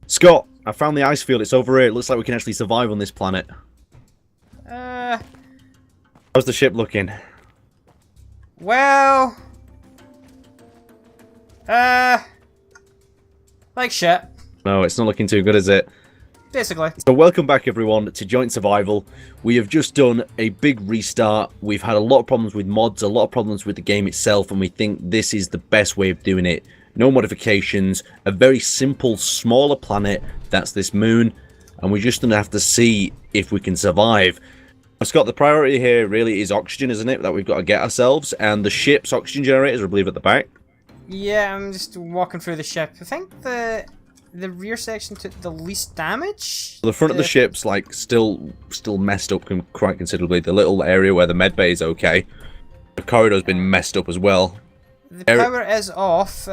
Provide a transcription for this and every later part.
Scott, I found the ice field. It's over here. It looks like we can actually survive on this planet. How's the ship looking? Well... like shit. No, it's not looking too good, is it? Basically. So welcome back everyone to Joint Survival. We have just done a big restart. We've had a lot of problems with mods, a lot of problems with the game itself, and we think this is the best way of doing it. No modifications, a very simple, smaller planet, that's this moon, and we're just going to have to see if we can survive. Scott, the priority here really is oxygen, isn't it, that we've got to get ourselves, and the ship's oxygen generators, I believe, at the back. Yeah, I'm just walking through the ship. I think the rear section took the least damage. The front of the ship's like still messed up quite considerably. The little area where the med bay is okay. The corridor's been messed up as well. The power is off.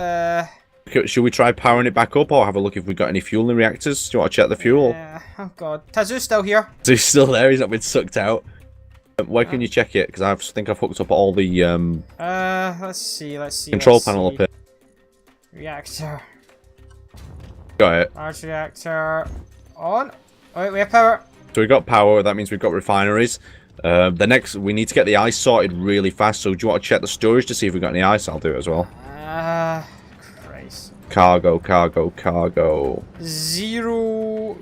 Should we try powering it back up, or have a look if we've got any fuel in the reactors? Do you want to check the fuel? Oh god, Tazu's still here. He's still there. He's not been sucked out. Why can you check it? Because I think I've hooked up all the let's see. Control panel up here. Reactor. Got it. Large reactor on. Oh, wait, we have power. So we've got power. That means we've got refineries. The next, we need to get the ice sorted really fast. So do you want to check the storage to see if we've got any ice? I'll do it as well. Christ. Cargo. Zero.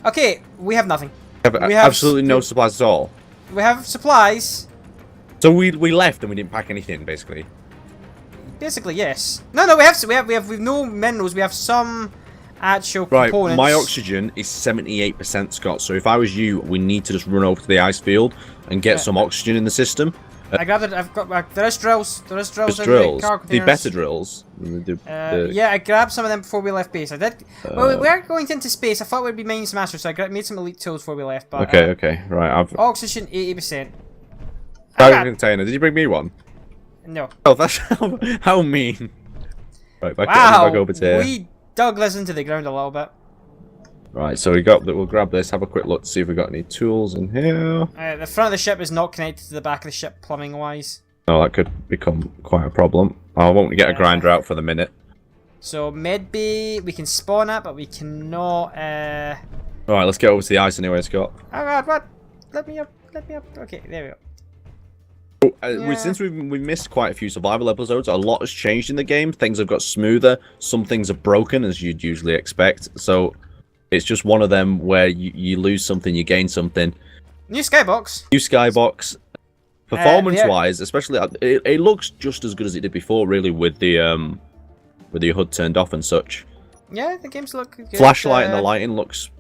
Okay, we have nothing. We have absolutely no supplies at all. We have supplies. So we left and we didn't pack anything, basically. Basically, yes. No, we have no minerals. We have some actual components. My oxygen is 78%, Scott. So if I was you, we need to just run over to the ice field and get some oxygen in the system. I grabbed it. I've got. There is drills. There's in drills. The car the better drills. Yeah, I grabbed some of them before we left base. I did. Well, we are going into space. I thought we'd be mining some masters, so I made some elite tools before we left. But okay, right. Oxygen 80%. Cargo container. Did you bring me one? No. Oh, that's how mean. Right, back over to here. We dug this into the ground a little bit. Right, so we'll grab this, have a quick look to see if we've got any tools in here. The front of the ship is not connected to the back of the ship plumbing wise. Oh, that could become quite a problem. I won't get a grinder out for the minute. So med bay we can spawn at, but we cannot. Alright, let's get over to the ice anyway, Scott. Oh god, what? Let me up. Okay, there we go. Since we missed quite a few survival episodes, a lot has changed in the game. Things have got smoother. Some things are broken, as you'd usually expect. So it's just one of them where you lose something, you gain something. New skybox. New skybox. Performance-wise, especially, it looks just as good as it did before, really, with the HUD turned off and such. Yeah, the games look good. Flashlight and the lighting looks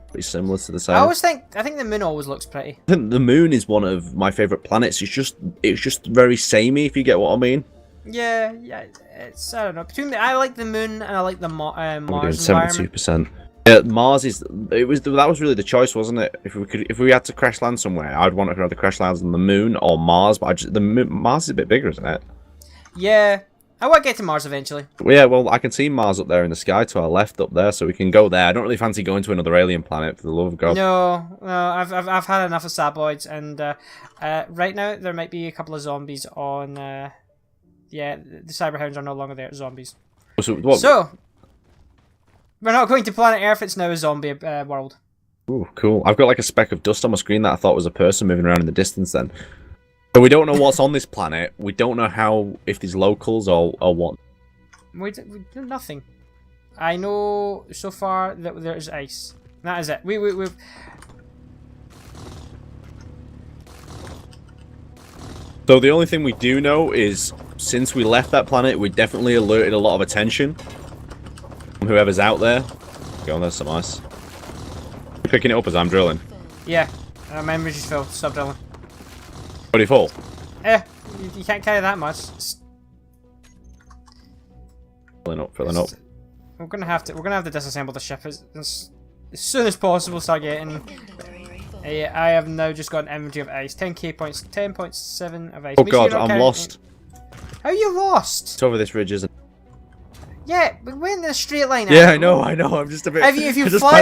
pretty similar to the same. I think the moon always looks pretty. I think the moon is one of my favourite planets. It's just very samey, if you get what I mean. Yeah. It's I don't know. I like the moon and I like the Mars environment. 72%. Yeah, Mars that was really the choice, wasn't it? If we had to crash land somewhere, I'd want to either crash land on the moon or Mars. But Mars is a bit bigger, isn't it? Yeah. I want to get to Mars eventually. Well, yeah, well, I can see Mars up there in the sky to our left up there, so we can go there. I don't really fancy going to another alien planet, for the love of God. No, I've had enough of sabloids, and right now there might be a couple of zombies on. Yeah, the cyberhounds are no longer there. Zombies. So we're not going to planet Earth. It's now a zombie world. Ooh, cool. I've got like a speck of dust on my screen that I thought was a person moving around in the distance. Then. So we don't know what's on this planet. We don't know if there's locals or what. We do nothing. I know so far that there is ice. That is it. We've. So the only thing we do know is since we left that planet, we definitely alerted a lot of attention from whoever's out there. Go on, there's some ice. You're picking it up as I'm drilling. Yeah, my inventory's just filled. Stop drilling. What do you fall? You can't carry that much. Filling up. We're gonna have to disassemble the ship as soon as possible. Start getting. I have now just got an inventory of ice. 10.7 of ice. Oh god, I'm lost. How are you lost? It's over this ridge, isn't it? Yeah, we went in a straight line. Yeah, I know. I'm just a bit. If you fly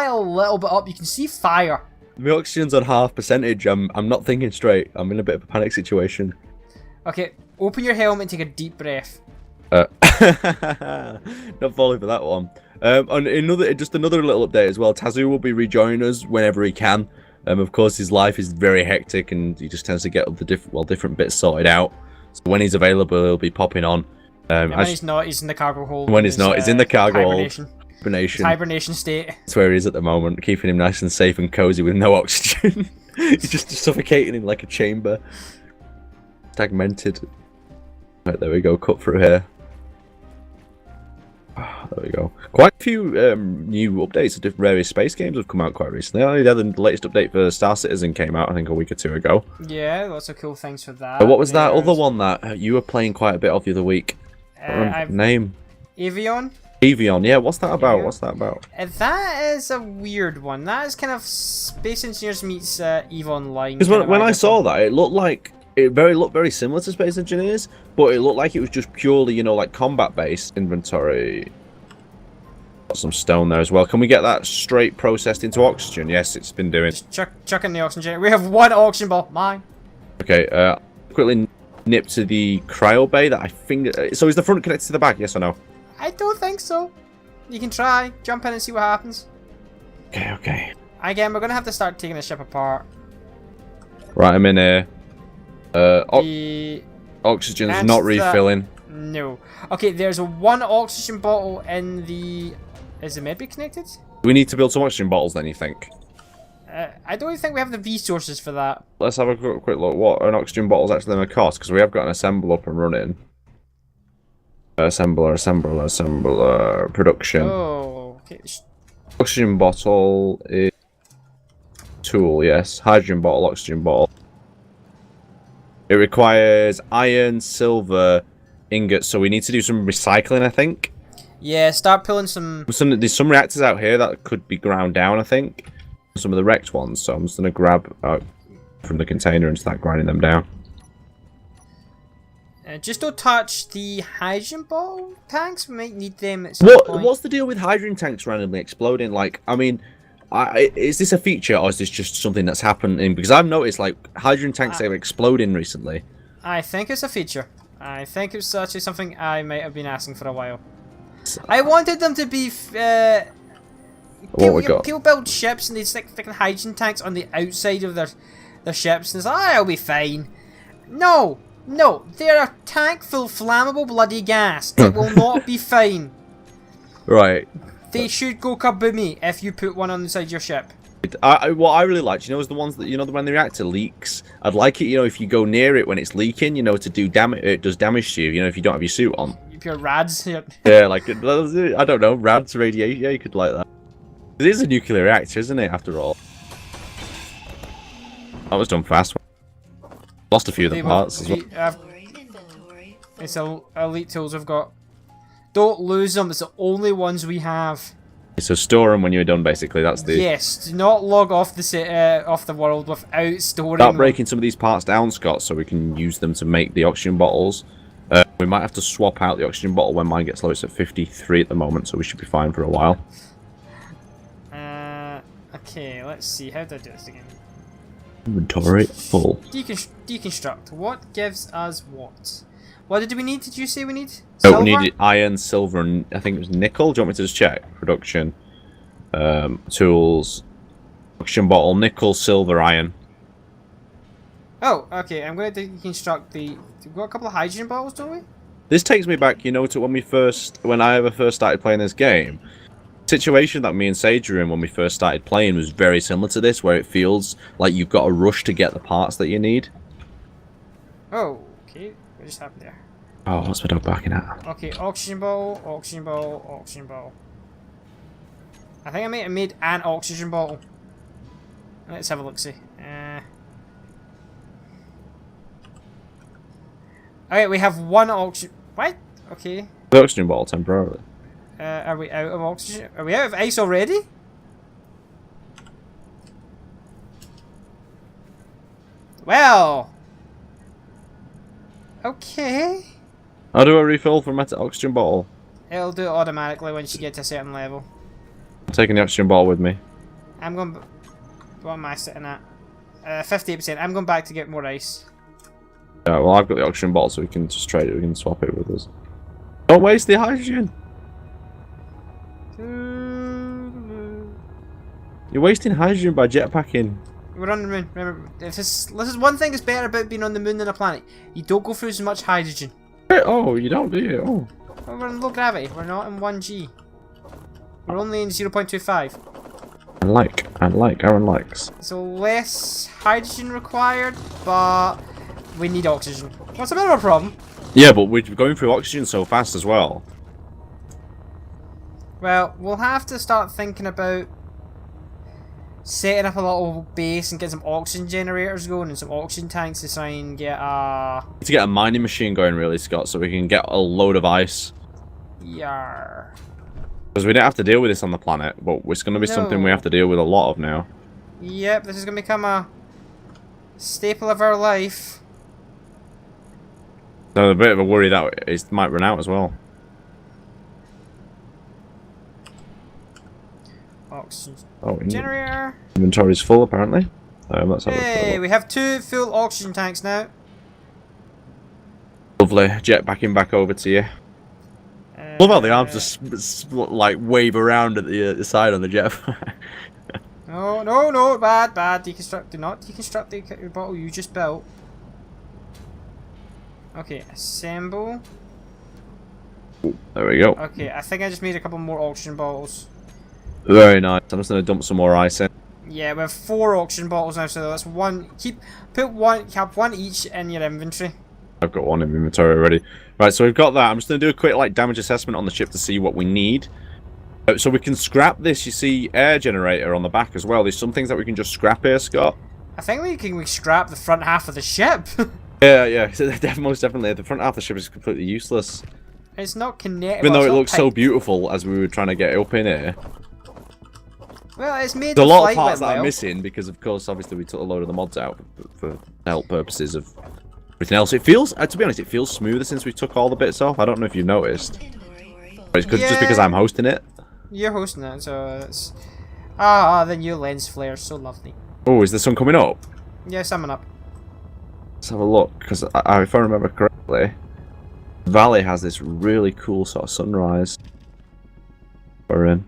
a little bit up, you can see fire. My oxygen's on half percentage. I'm not thinking straight. I'm in a bit of a panic situation. Okay, open your helmet and take a deep breath. Not falling for that one. And just another little update as well. Tazu will be rejoining us whenever he can. Of course, his life is very hectic, and he just tends to get the different bits sorted out. So when he's available, he'll be popping on. When he's not, he's in the cargo hold. When he's not, he's in the cargo hold. Hibernation state. That's where he is at the moment, keeping him nice and safe and cozy with no oxygen. He's just suffocating in like a chamber. Stagmented. Right, there we go. Cut through here. There we go. Quite a few new updates of different various space games have come out quite recently. I know the latest update for Star Citizen came out, I think, a week or two ago. Yeah, lots of cool things for that. What was that other one that you were playing quite a bit of the other week? Name? Avion? Avion, yeah. What's that about? What's that about? That is a weird one. That is kind of Space Engineers meets EVE Online. Because when I saw that, it looked like looked very similar to Space Engineers, but it looked like it was just purely, like combat-based. Inventory. Got some stone there as well. Can we get that straight processed into oxygen? Yes, it's been doing. Just chuck in the oxygen. We have one oxygen ball. Mine. Okay. Quickly nip to the cryo bay. That I think. So is the front connected to the back? Yes or no? I don't think so. You can try. Jump in and see what happens. Okay. Again, we're gonna have to start taking the ship apart. Right, I'm in here. Oxygen's not refilling. No. Okay, there's one oxygen bottle in the... Is the medbay connected? We need to build some oxygen bottles then, you think? I don't think we have the resources for that. Let's have a quick look. What an oxygen bottle's actually going to cost, because we have got an assembler up and running. Assembler, production. Oh, okay. Oxygen bottle is... Tool, yes. Hydrogen bottle, oxygen bottle. It requires iron, silver, ingots, so we need to do some recycling, I think. Yeah, start pulling some... There's some reactors out here that could be ground down, I think. Some of the wrecked ones, so I'm just going to grab from the container and start grinding them down. Just don't touch the hydrogen bottle tanks. We might need them at some point. What's the deal with hydrogen tanks randomly exploding? Like, I mean... is this a feature, or is this just something that's happening? Because I've noticed, like, hydrogen tanks are exploding recently. I think it's a feature. I think it's actually something I might have been asking for a while. I wanted them to be... people build ships and they stick freaking hydrogen tanks on the outside of their ships, and it's like, I'll be fine. No! No! They're a tank full of flammable bloody gas. It will not be fine. Right. They should go kaboomy if you put one on the side of your ship. What I really like, is the ones that, when the reactor leaks. I'd like it, if you go near it when it's leaking, to do damage. It does damage to you, if you don't have your suit on. Pure rads. Yeah, like, I don't know, rads, radiation. Yeah, you could like that. It is a nuclear reactor, isn't it, after all? That was done fast. Lost a few of the parts as well. It's elite tools we've got. Don't lose them, it's the only ones we have. So store them when you're done, basically. That's the... Yes, do not log off the world without storing Start breaking some of these parts down, Scott, so we can use them to make the oxygen bottles. We might have to swap out the oxygen bottle when mine gets low. It's at 53 at the moment, so we should be fine for a while. Okay, let's see. How do I do this again? Inventory full. Deconstruct. What gives us what? What did we need? Did you say we need? Silver? Oh, we needed iron, silver, and I think it was nickel. Do you want me to just check? Production. Tools. Oxygen bottle, nickel, silver, iron. Oh, okay. I'm going to deconstruct the... We've got a couple of hydrogen bottles, don't we? This takes me back, to when I ever first started playing this game. The situation that me and Sage were in when we first started playing was very similar to this, where it feels like you've got to rush to get the parts that you need. Oh, okay. What just happened there? Oh, what's my dog barking at? Okay, oxygen bottle, oxygen bottle, oxygen bottle. I think I might have made an oxygen bottle. Let's have a look-see. Okay, we have one oxygen... What? Okay. The oxygen bottle temporarily. Are we out of oxygen? Are we out of ice already? Well... Okay. How do I refill from my oxygen bottle? It'll do it automatically once you get to a certain level. I'm taking the oxygen bottle with me. I'm going... What am I sitting at? 58%. I'm going back to get more ice. Yeah, well, I've got the oxygen bottle, so we can just trade it. We can swap it with us. Don't waste the hydrogen. You're wasting hydrogen by jetpacking. We're on the moon. Remember, this is one thing that's better about being on the moon than a planet. You don't go through as much hydrogen. Oh, you don't, do you? Oh. Well, we're in low gravity. We're not in 1G. We're only in 0.25. I like, Aaron likes. So less hydrogen required, but we need oxygen. What's a bit of a problem? Yeah, but we're going through oxygen so fast as well. Well, we'll have to start thinking about setting up a little base and get some oxygen generators going and some oxygen tanks to try and get to get a mining machine going, really, Scott, so we can get a load of ice. Yar. Because we don't have to deal with this on the planet, but it's going to be something we have to deal with a lot of now. Yep, this is going to become a staple of our life. So a bit of a worry that it might run out as well. Oxygen Oh, generator. Inventory's full apparently. Let's have Hey, we have 2 full oxygen tanks now. Lovely. Jetpacking back over to you. Love how the arms just like wave around at the side on the jetpack. No, bad. Deconstruct. Do not deconstruct the bottle you just built. Okay, assemble. Ooh, there we go. Okay, I think I just made a couple more oxygen bottles. Very nice. I'm just gonna dump some more ice in. Yeah, we have 4 oxygen bottles now, so that's one. Have one each in your inventory. I've got one in inventory already. Right, so we've got that. I'm just gonna do a quick like damage assessment on the ship to see what we need. So we can scrap this. You see, air generator on the back as well. There's some things that we can just scrap here, Scott. I think we can scrap the front half of the ship. Yeah. So most definitely, the front half of the ship is completely useless. It's not connected. Even though it looks so beautiful as we were trying to get up in here. Well, it's made There's a lot of parts that are missing because, of course, obviously we took a load of the mods out for help purposes of everything else. It feels, to be honest, it feels smoother since we took all the bits off. I don't know if you've noticed. But it's just because I'm hosting it. You're hosting it, so it's... the new lens flare, so lovely. Oh, is the sun coming up? Yeah, summon up. Let's have a look, because if I remember correctly, Valley has this really cool sort of sunrise. We're in.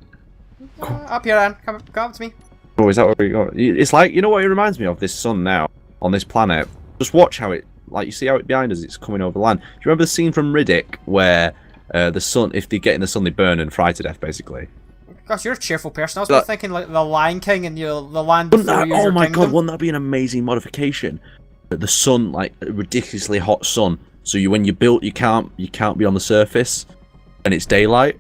Up here, Anne. Come up to me. Oh, is that where we go? It's like, you know what it reminds me of, this sun now, on this planet? Just watch how it, like, you see how it behind us, it's coming over land. Do you remember the scene from Riddick, where the sun, if they get in the sun, they burn and fry to death, basically? Gosh, you're a cheerful person. I was thinking, like, the Lion King and the land before oh my god, wouldn't that be an amazing modification? The sun, like, a ridiculously hot sun, so when you build, you can't be on the surface, and it's daylight.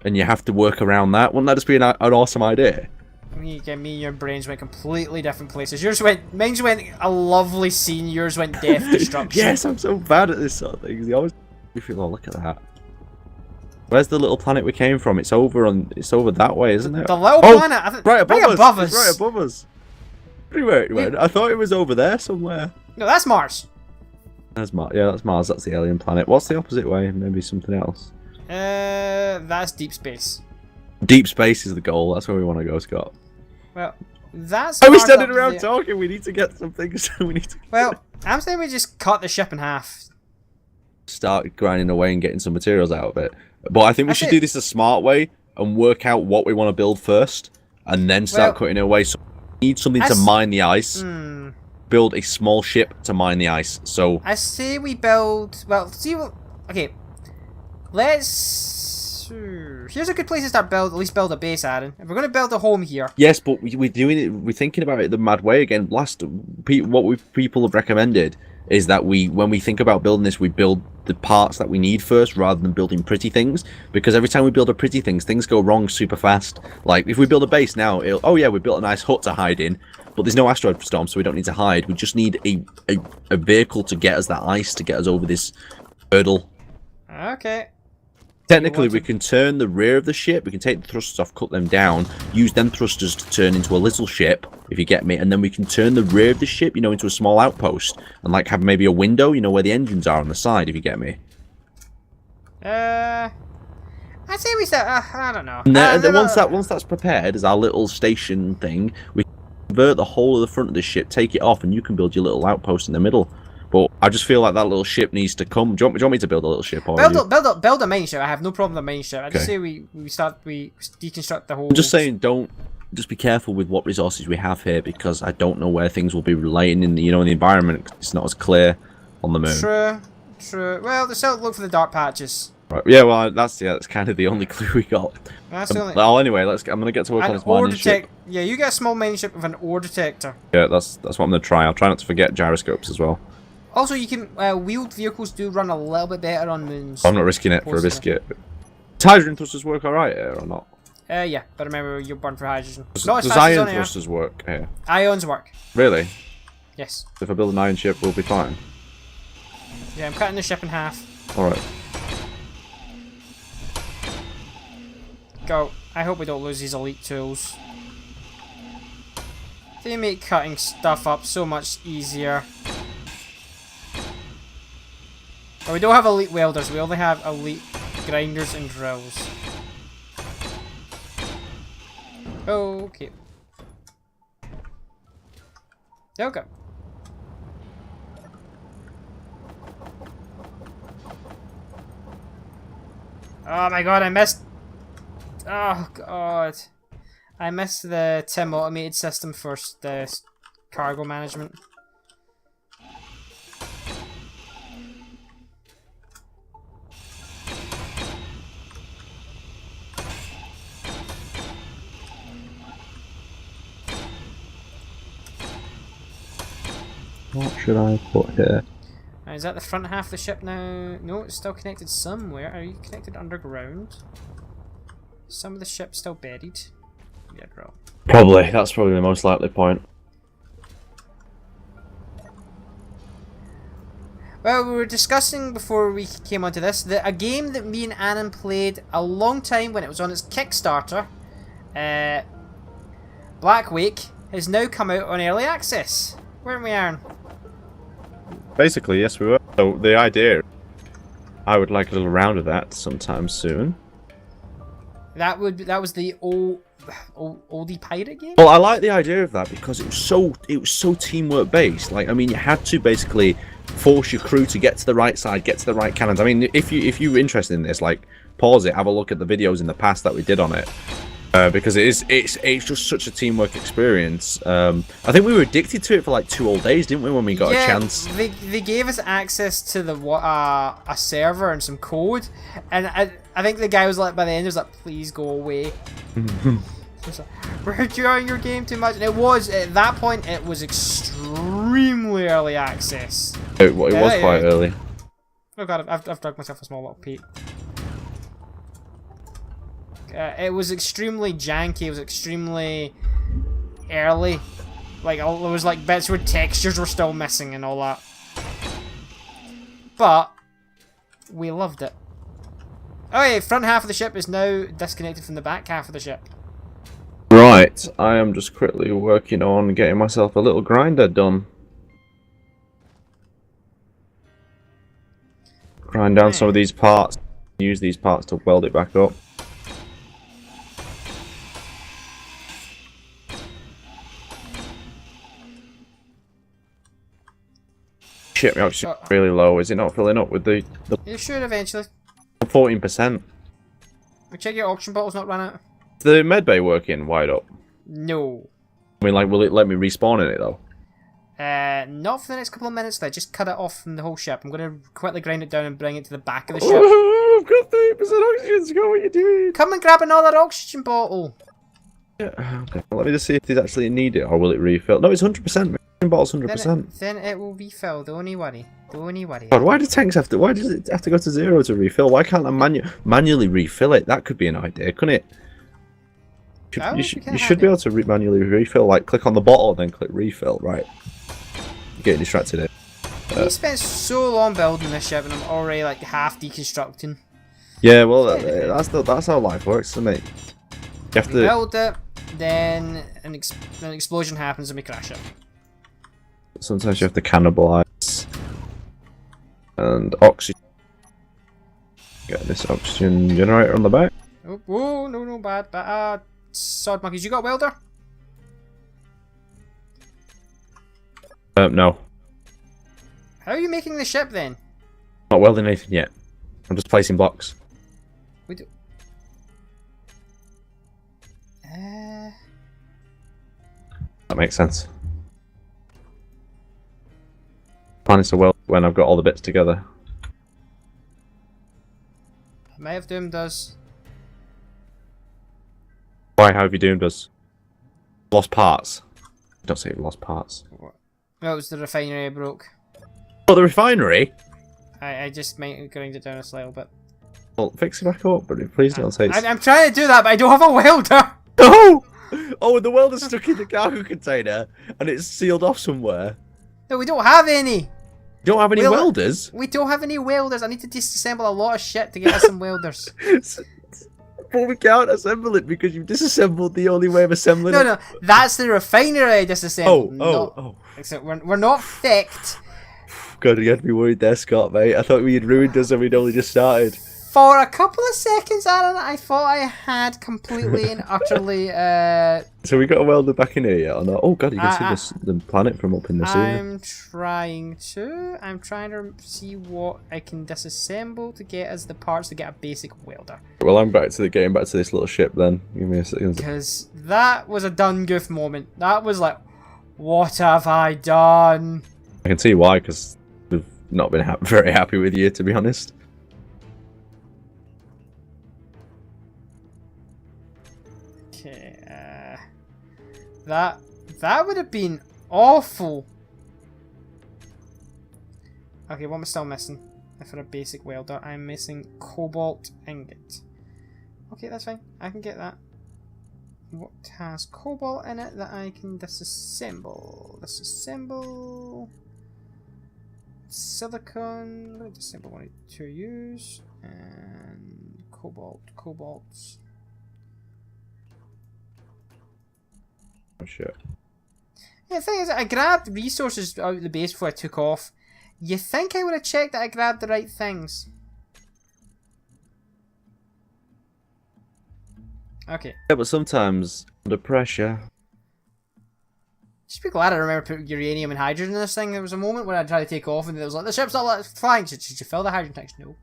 And you have to work around that. Wouldn't that just be an awesome idea? Me and your brains went completely different places. Mine's went a lovely scene. Yours went death destruction. Yes, I'm so bad at this sort of thing. They always feel, oh, look at that. Where's the little planet we came from? It's over that way, isn't it? The little planet, right above us. It's right above us. Wait. I thought it was over there somewhere. No, that's Mars. That's Mars. Yeah, that's Mars. That's the alien planet. What's the opposite way? Maybe something else. That's deep space. Deep space is the goal. That's where we want to go, Scott. Well, that's. Are we standing around talking? We need to get some things. Well, I'm saying we just cut the ship in half. Start grinding away and getting some materials out of it. But I think we should do this a smart way and work out what we want to build first, and then start cutting away. So we need something to mine the ice. Build a small ship to mine the ice. So I say we build. Well, see what. Okay. Let's. Here's a good place to start at least build a base, Aaron. If we're going to build a home here. Yes, but we're doing it. We're thinking about it the mad way again. People have recommended is that when we think about building this, we build the parts that we need first rather than building pretty things. Because every time we build a pretty things go wrong super fast. Like if we build a base now, we built a nice hut to hide in, but there's no asteroid storm, so we don't need to hide. We just need a vehicle to get us that ice to get us over this hurdle. Okay. Technically, we can turn the rear of the ship, we can take the thrusters off, cut them down, use them thrusters to turn into a little ship, if you get me, and then we can turn the rear of the ship, into a small outpost, and like have maybe a window, where the engines are on the side, if you get me. I'd say we start, I don't know. And then once that's prepared as our little station thing, we convert the whole of the front of the ship, take it off, and you can build your little outpost in the middle. But I just feel like that little ship needs to come. Do you want me to build a little ship? Or Build a mine ship. I have no problem with a mine ship. I just say we deconstruct the whole. I'm just saying, don't just be careful with what resources we have here, because I don't know where things will be relating in the in the environment. It's not as clear on the moon. True. Well, still look for the dark patches. Right. Yeah. Well, that's kind of the only clue we got. That's the only. Well, anyway, I'm gonna get to work on this mining ship. Yeah, you get a small mining ship with an ore detector. Yeah, that's what I'm gonna try. I'll try not to forget gyroscopes as well. Also, you can wheeled vehicles do run a little bit better on moons. I'm not risking it for a biscuit. Does hydrogen thrusters work alright here or not? Yeah, but remember you burn for hydrogen. Does ion thrusters work here? Ions work. Really? Yes. If I build an iron ship, we'll be fine. Yeah, I'm cutting the ship in half. Alright. Go. I hope we don't lose these elite tools. They make cutting stuff up so much easier. But we don't have elite welders, we only have elite grinders and drills. Okay. Okay. Oh my god, I missed... Oh god. I missed the TIM automated system for the cargo management. What should I put here? Is that the front half of the ship now? No, it's still connected somewhere. Are you connected underground? Some of the ship's still buried. Yeah, bro. Probably. That's probably the most likely point. Well, we were discussing before we came onto this that a game that me and Annan played a long time when it was on its Kickstarter, Black Wake, has now come out on early access. Weren't we, Aaron? Basically, yes, we were. So the idea, I would like a little round of that sometime soon. That was the oldie pirate game. Well, I like the idea of that because it was so teamwork based. Like, I mean, you had to basically force your crew to get to the right side, get to the right cannons. I mean, if you're interested in this, like, pause it, have a look at the videos in the past that we did on it. Because it's just such a teamwork experience. I think we were addicted to it for like 2 whole days, didn't we, when we got a chance? They gave us access to the a server and some code, and I think the guy was like, by the end, he was like, please go away. We're enjoying your game too much, and it was at that point it was extremely early access. It was quite early. Oh god, I've dug myself a small little peat. It was extremely janky, it was extremely early. Like, there was like bits where textures were still missing and all that. But, we loved it. Oh yeah, front half of the ship is now disconnected from the back half of the ship. Right, I am just quickly working on getting myself a little grinder done. Grind down some of these parts, use these parts to weld it back up. Shit, my oxygen's really low. Is it not filling up with the It should eventually. 14%? We check your oxygen bottles not run out. Is the medbay working wide up? No. I mean, like, will it let me respawn in it, though? Not for the next couple of minutes, though. Just cut it off from the whole ship. I'm going to quickly grind it down and bring it to the back of the ship. Oh, I've got 30% oxygen, Scott, what are you doing? Come and grab another oxygen bottle. Yeah, okay. Let me just see if these actually need it, or will it refill? No, it's 100%. Bottle's 100%. Then it will refill. Don't you worry. Don't you worry. God, why do tanks have to? Why does it have to go to 0 to refill? Why can't I manually refill it? That could be an idea, couldn't it? You should be able to manually refill. Like, click on the bottle, then click refill. Right. You're getting distracted here. We spent so long building this ship, and I'm already like half deconstructing. Yeah, well, that's how life works, isn't it? You have to build it, then an explosion happens, and we crash it. Sometimes you have to cannibalize. And oxygen. Get this oxygen generator on the back. Oh, no, bad. Sod monkeys, you got a welder? No. How are you making the ship then? Not welding anything yet. I'm just placing blocks. We do. That makes sense. Plan is to weld when I've got all the bits together. I may have doomed us. Why? How have you doomed us? Lost parts. Don't say lost parts. No, it was the refinery I broke. Oh, the refinery? I just might have grind it down a little bit. Well, fix it back up, but please don't say it's... I'm trying to do that, but I don't have a welder! No! Oh, the welder's stuck in the cargo container, and it's sealed off somewhere. No, we don't have any! You don't have any welders? We don't have any welders. I need to disassemble a lot of shit to get us some welders. But we can't assemble it because you've disassembled the only way of assembling it. No, that's the refinery I disassembled. Oh. Except we're not thicked. God, you had to be worried there, Scott, mate. I thought we had ruined us and we'd only just started. For a couple of seconds, Aaron, I thought I had completely and utterly... So we got a welder back in here yet or not? Oh god, you can see the planet from up in the sea. I'm trying to see what I can disassemble to get us the parts to get a basic welder. Well, I'm getting back to this little ship then. Give me a second. Because that was a done goof moment. That was like, what have I done? I can see why, because we've not been very happy with you, to be honest. Okay, that would have been awful. Okay, what am I still missing? For a basic welder, I'm missing cobalt ingot. Okay, that's fine. I can get that. What has cobalt in it that I can disassemble? Disassemble silicon. Disassemble 1 2 use and cobalt. Oh shit. Yeah, the thing is, I grabbed resources out of the base before I took off. You think I would have checked that I grabbed the right things? Okay. Yeah, but sometimes under pressure. Just be glad I remember putting uranium and hydrogen in this thing. There was a moment when I tried to take off and it was like, the ship's not flying. Did you fill the hydrogen tanks? No.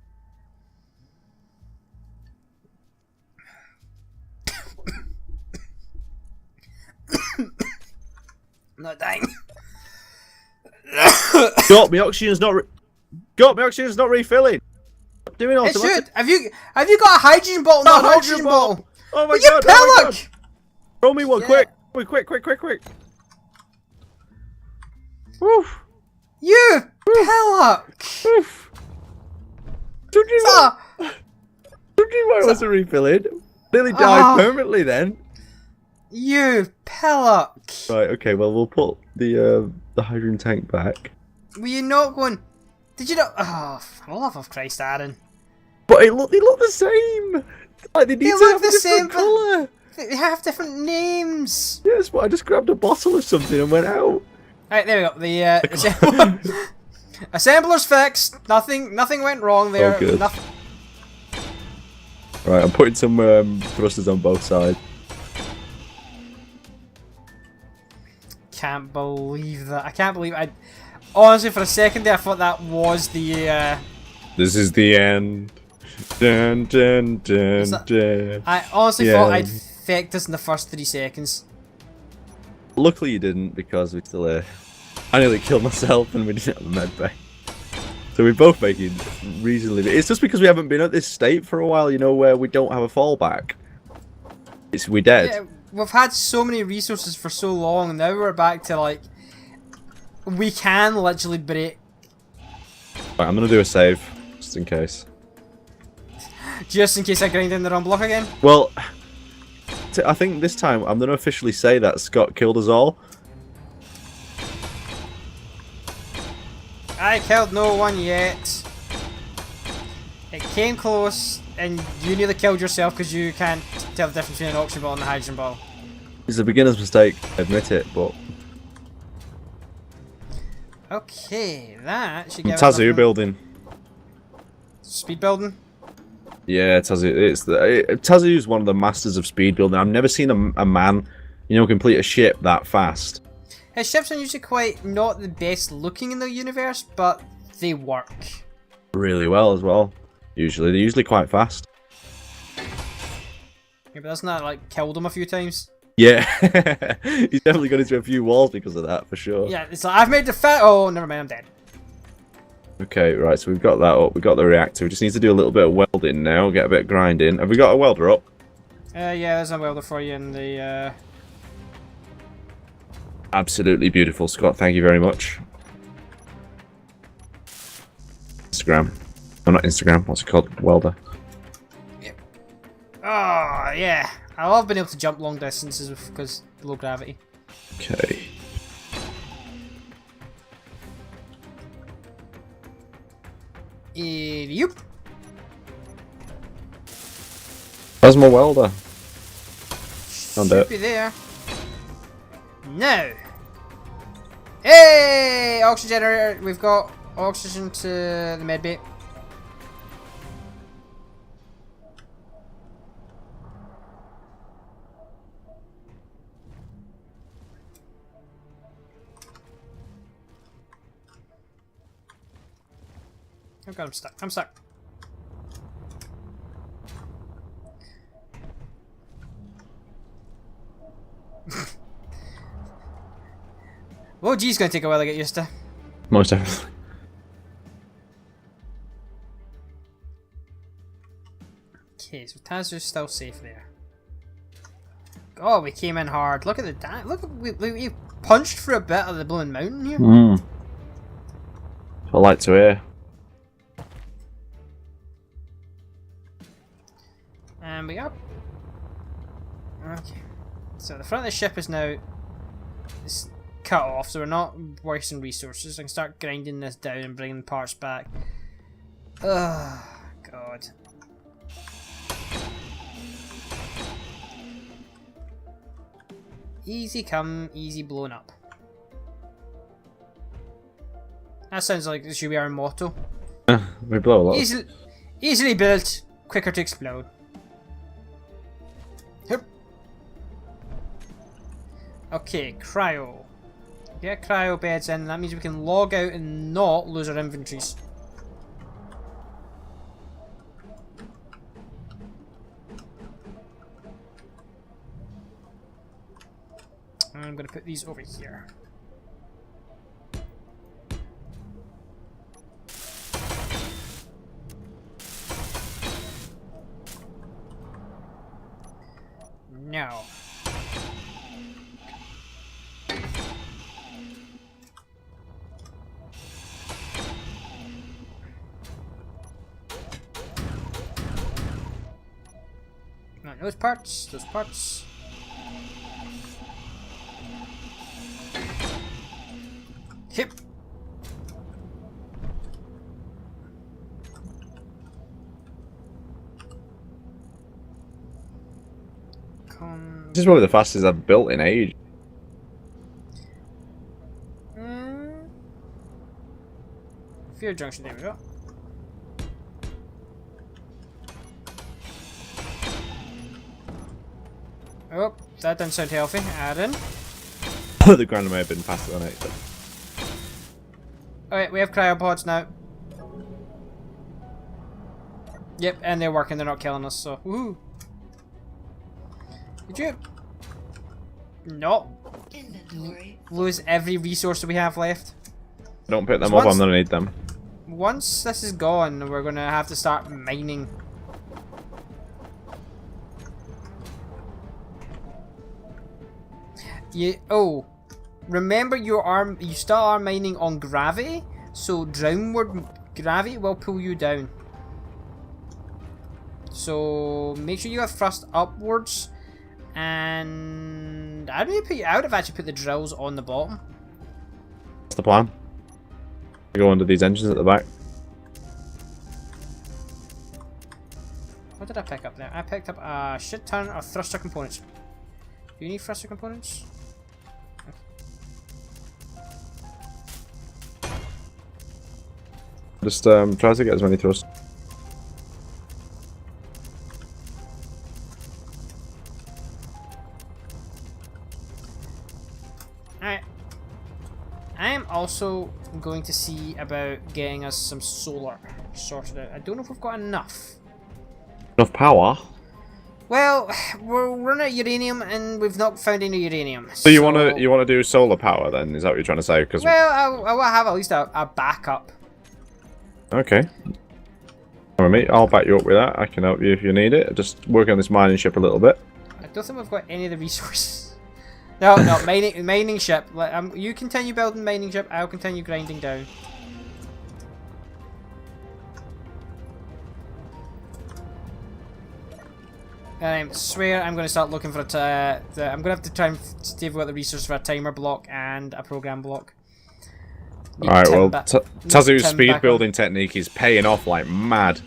I'm not dying. God, my oxygen's not refilling. Doing all it should. Have you got a hydrogen bottle? Not a hydrogen bottle. Oh my god! god! Oh my god! Throw me one, Yeah. quick! Woof! You pillock! Woof! Told you I wasn't refilling. Nearly died permanently then. You pillock! Right. Okay. Well, we'll put the hydrogen tank back. Were you not going? Did you not? Oh, for the love of Christ, Aaron! But they look the same. Like they need to have a different colour. They have different names. Yes, but I just grabbed a bottle of something and went out. Alright, there we go. The assembler's fixed. Nothing went wrong there. Oh, good. Right, I'm putting some thrusters on both sides. Can't believe that. I can't believe I. Honestly, for a second there, I thought that was the. This is the end. Dun, dun, dun, dun. I honestly thought I'd faked this in the first 3 seconds. Luckily you didn't, because we still I nearly killed myself and we didn't have a med bay. So we're both making reasonably... It's just because we haven't been at this state for a while, you know, where we don't have a fallback. We're dead. Yeah, we've had so many resources for so long, and now we're back to, like... We can literally break... Right, I'm gonna do a save, just in case. Just in case I grind in the wrong block again? Well... I think this time I'm going to officially say that Scott killed us all. I killed no one yet. It came close, and you nearly killed yourself because you can't tell the difference between an oxygen ball and a hydrogen ball. It's a beginner's mistake, admit it, but... Okay, that should give us Tazoo something. building. Speed building? Yeah, Tazoo's one of the masters of speed building. I've never seen a man, you know, complete a ship that fast. His ships are usually quite not the best looking in the universe, but they work really well as well. They're usually quite fast. Yeah, but doesn't that like killed him a few times? Yeah, he's definitely got into a few walls because of that, for sure. Yeah, it's like I've made the oh, never mind, I'm dead. Okay, right, so we've got that up. We've got the reactor. We just need to do a little bit of welding now, get a bit of grinding. Have we got a welder up? Yeah, there's a welder for you in the, Absolutely beautiful, Scott. Thank you very much. Instagram. Oh, not Instagram. What's it called? Welder. Yep. Oh, yeah. I love being able to jump long distances because low gravity. Okay. Yep. Where's my welder? Found Should it. be there. No. Hey! Oxygen generator. We've got oxygen to the medbay. Oh god, I'm stuck. I'm stuck. Well, G's gonna take a while to get used to. Most definitely. Okay, so Taz's still safe there. Oh, we came in hard. Look at the look. We punched through a bit of the blooming mountain here. That's what I like to hear. And we up. Okay. So the front of the ship is now cut off, so we're not wasting resources. I can start grinding this down and bringing parts back. Ugh, God. Easy come, easy blown up. That sounds like this should be our motto. We blow a lot. Easily built, quicker to explode. Yep. Okay, cryo. Get cryo beds in, that means we can log out and not lose our inventories. I'm going to put these over here. Now. Not those parts, those parts. Hip. This is probably the fastest I've built in age. Fear junction, there we go. Oh, that doesn't sound healthy. Add in. The grinder may have been faster than it. Alright, we have cryopods now. Yep, and they're working, they're not killing us, so woohoo. Did you not lose every resource that we have left? Don't pick them up, I'm gonna need them. Once this is gone, we're gonna have to start mining. Oh, remember you still are mining on gravity, so downward gravity will pull you down. So make sure you have thrust upwards, and I would have actually put the drills on the bottom. What's the plan? Go under these engines at the back. What did I pick up there? I picked up a shit ton of thruster components. Do you need thruster components? Just try to get as many thrust. Alright. I am also going to see about getting us some solar sorted out. I don't know if we've got enough. Enough power? Well, we're running out of uranium, and we've not found any uranium. So you wanna do solar power then? Is that what you're trying to say? Because well, I will have at least a backup. okay. Alright, mate. I'll back you up with that. I can help you if you need it. Just work on this mining ship a little bit. I don't think we've got any of the resources. No, mining ship. You continue building mining ship. I'll continue grinding down. I swear I'm going to start looking for I'm going to have to try and see if we've got the resources for a timer block and a program block. Alright, well, Tazu's speed building technique is paying off like mad.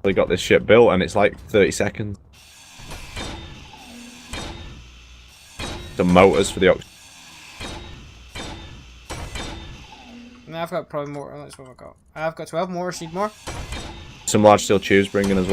We got this ship built and it's like 30 seconds. The motors for the oxygen. No, I've got probably more. That's what I've got. I've got 12 more. Seed more. Some large steel tubes bringing as well.